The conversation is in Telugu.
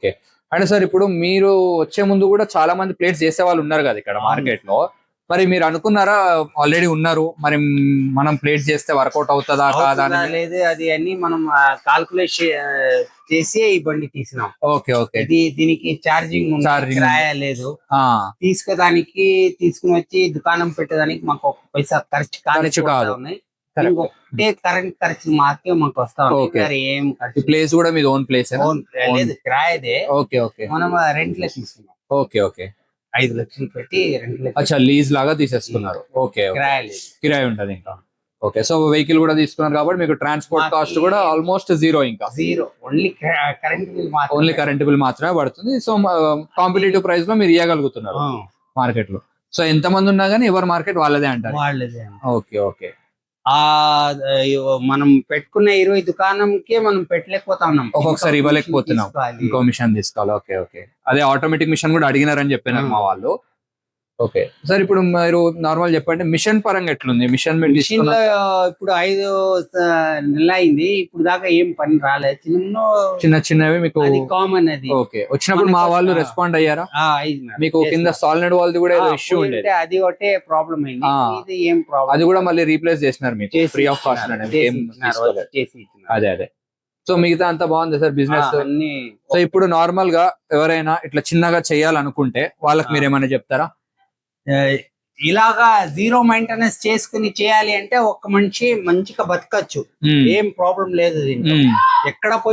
ఓకే. అంటే సార్ ఇప్పుడు మీరు వచ్చే ముందు కూడా చాలా మంది ప్లేట్స్ చేసే వాళ్ళు ఉన్నారు కదా ఇక్కడ మార్కెట్ లో. మరి మీరు అనుకున్నారా ఆల్రెడీ ఉన్నారు మరి మనం ప్లేట్స్ చేస్తే వర్కౌట్ అవుతుందా కాదా లేదు అది అన్ని మనం కాల్కులేట్ చేసి ఈ బండి తీసినాం. Okay okay. దీనికి ఛార్జింగ్ కిరాయా లేదు, తీసుకోదానికి తీసుకుని వచ్చి దుకాణం పెట్టడానికి మాకు ఒక పైసా ఖర్చు కాదు. ఇంకొకటే కరెంట్ ఖర్చు మాకే మాకు వస్తా ఉంది. ఏం ప్లేస్ కూడా మీద ఓన్ ప్లేస్ లేదు, కిరాయదే. Okay okay. మనం రెంట్ లో తీసుకున్నాం. Okay okay. 5 లక్షలు పెట్టి అచ్చా లీజ్ లాగా తీసేసుకున్నారు. ఓకే. కిరాయి ఉంటది ఇంకా. ఓకే. సో వెహికల్ కూడా తీసుకున్నారు కాబట్టి మీకు ట్రాన్స్పోర్ట్ కాస్ట్ కూడా ఆల్మోస్ట్ జీరో. ఇంకా జీరో, ఓన్లీ కరెంట్ బిల్ మాత్రమే పడుతుంది. సో కాంపిటేటివ్ ప్రైస్ లో మీరు ఇవ్వగలుగుతున్నారు మార్కెట్ లో. సో ఎంత మంది ఉన్నా గానీ ఎవరి మార్కెట్ వాళ్ళదే అంటారు. Okay okay. మనం పెట్టుకున్న 20 దుకాణంకే మనం పెట్టలేకపోతా ఉన్నాం, ఒక్కొక్కసారి ఇవ్వలేకపోతున్నాం, ఇంకో మిషన్ తీసుకోవాలి. Okay okay. అదే ఆటోమేటిక్ మిషన్ కూడా అడిగినారని చెప్పినారు మా వాళ్ళు. ఓకే సార్, ఇప్పుడు మీరు నార్మల్ చెప్పండి మిషన్ పరంగా ఎట్లుంది? మిషన్ ఇప్పుడు 5 నెలలు అయింది, ఇప్పుడు దాకా ఏం పని రాలేదు. చిన్నవి మీకు కామన్ అది. ఓకే. వచ్చినప్పుడు మా వాళ్ళు రెస్పాండ్ అయ్యారా? మీకు కింద సాలిడ్ వాల్ కూడా ఏదో ఇష్యూ ఉండేది, అది ఒకటే ప్రాబ్లం అయింది. ఇది ఏం ప్రాబ్లం, అది కూడా మళ్ళీ రీప్లేస్ చేసినారు మీకు ఫ్రీ ఆఫ్ కాస్ట్. అదే. సో మిగతా అంతా బాగుంది సార్ బిజినెస్. సో ఇప్పుడు నార్మల్ గా ఎవరైనా ఇట్లా చిన్నగా చేయాలనుకుంటే వాళ్ళకి మీరు ఏమైనా చెప్తారా? ఇలాగా జీరో మెయింటెనెన్స్ చేసుకుని చేయాలి అంటే ఒక్క మనిషి మంచిగా బతకచ్చు, ఏం ప్రాబ్లం లేదు. దీంట్లో ఎక్కడ